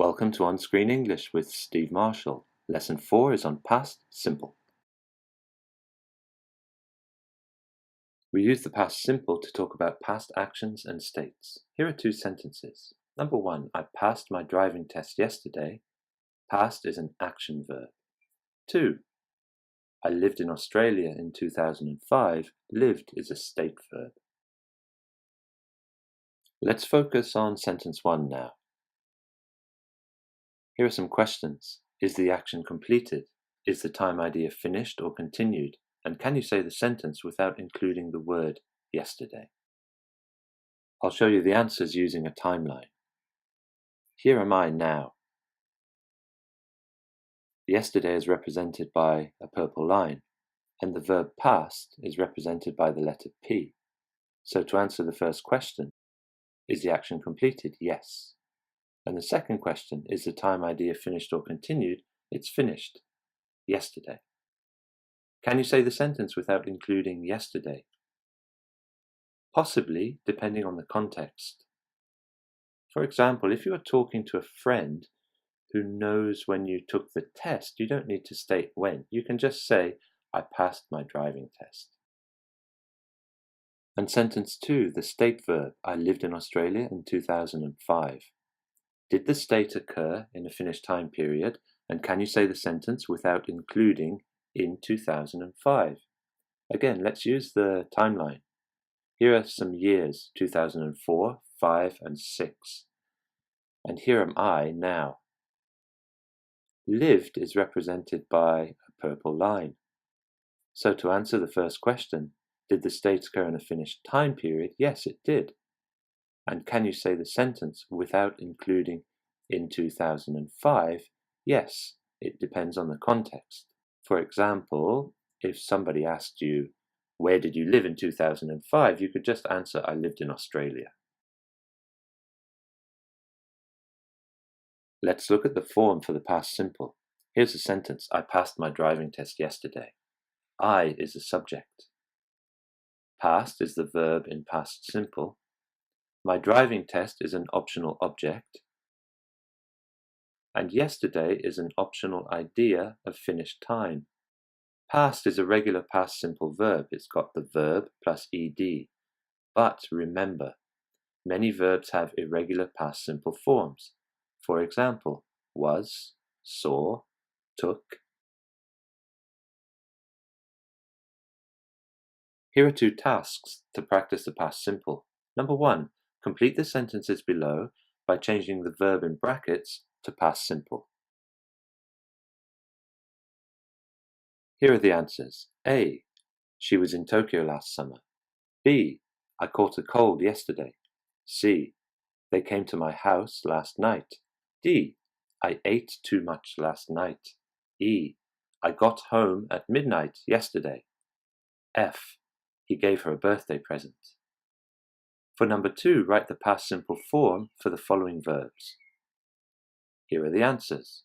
Welcome to OnScreen English with Steve Marshall. Lesson 4 is on past simple. We use the past simple to talk about past actions and states. Here are two sentences. Number 1, I passed my driving test yesterday. Past is an action verb. 2, I lived in Australia in 2005. Lived is a state verb. Let's focus on sentence 1 now. Here are some questions. Is the action completed? Is the time idea finished or continued? And can you say the sentence without including the word yesterday? I'll show you the answers using a timeline. Here am I now. Yesterday is represented by a purple line, and the verb past is represented by the letter P. So to answer the first question, is the action completed? Yes. And the second question, is the time idea finished or continued? It's finished. Yesterday. Can you say the sentence without including yesterday? Possibly, depending on the context. For example, if you are talking to a friend who knows when you took the test, you don't need to state when. You can just say, I passed my driving test. And sentence 2, the state verb, I lived in Australia in 2005. Did the state occur in a finished time period? And can you say the sentence without including in 2005? Again, let's use the timeline. Here are some years, 2004, 5, and 6. And here am I now. Lived is represented by a purple line. So to answer the first question, did the state occur in a finished time period? Yes, it did. And can you say the sentence without including in 2005? Yes, it depends on the context. For example, if somebody asked you, where did you live in 2005? You could just answer, I lived in Australia. Let's look at the form for the past simple. Here's a sentence, I passed my driving test yesterday. I is the subject. Past is the verb in past simple. My driving test is an optional object. And yesterday is an optional idea of finished time. Past is a regular past simple verb. It's got the verb plus ed. But remember, many verbs have irregular past simple forms. For example, was, saw, took. Here are two tasks to practice the past simple. Number 1, complete the sentences below by changing the verb in brackets to past simple. Here are the answers. A, she was in Tokyo last summer. B, I caught a cold yesterday. C, they came to my house last night. D, I ate too much last night. E, I got home at midnight yesterday. F, he gave her a birthday present. For number 2, write the past simple form for the following verbs. Here are the answers.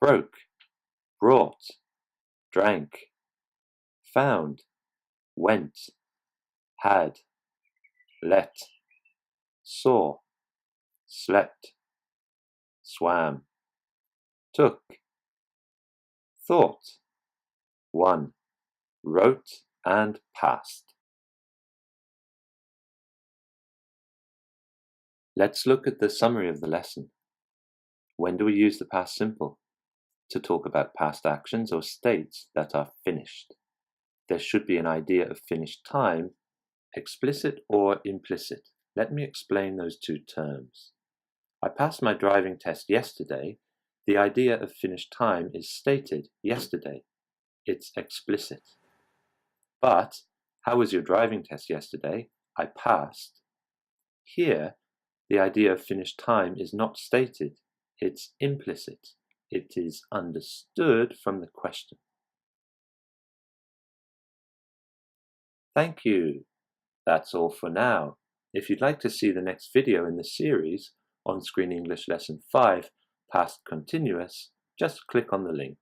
Broke, brought, drank, found, went, had, let, saw, slept, swam, took, thought, won, wrote, and passed. Let's look at the summary of the lesson. When do we use the past simple? To talk about past actions or states that are finished. There should be an idea of finished time, explicit or implicit. Let me explain those two terms. I passed my driving test yesterday. The idea of finished time is stated yesterday. It's explicit. But, how was your driving test yesterday? I passed. Here, the idea of finished time is not stated. It's implicit. It is understood from the question. Thank you. That's all for now. If you'd like to see the next video in the series, OnScreen English Lesson 5, Past Continuous, just click on the link.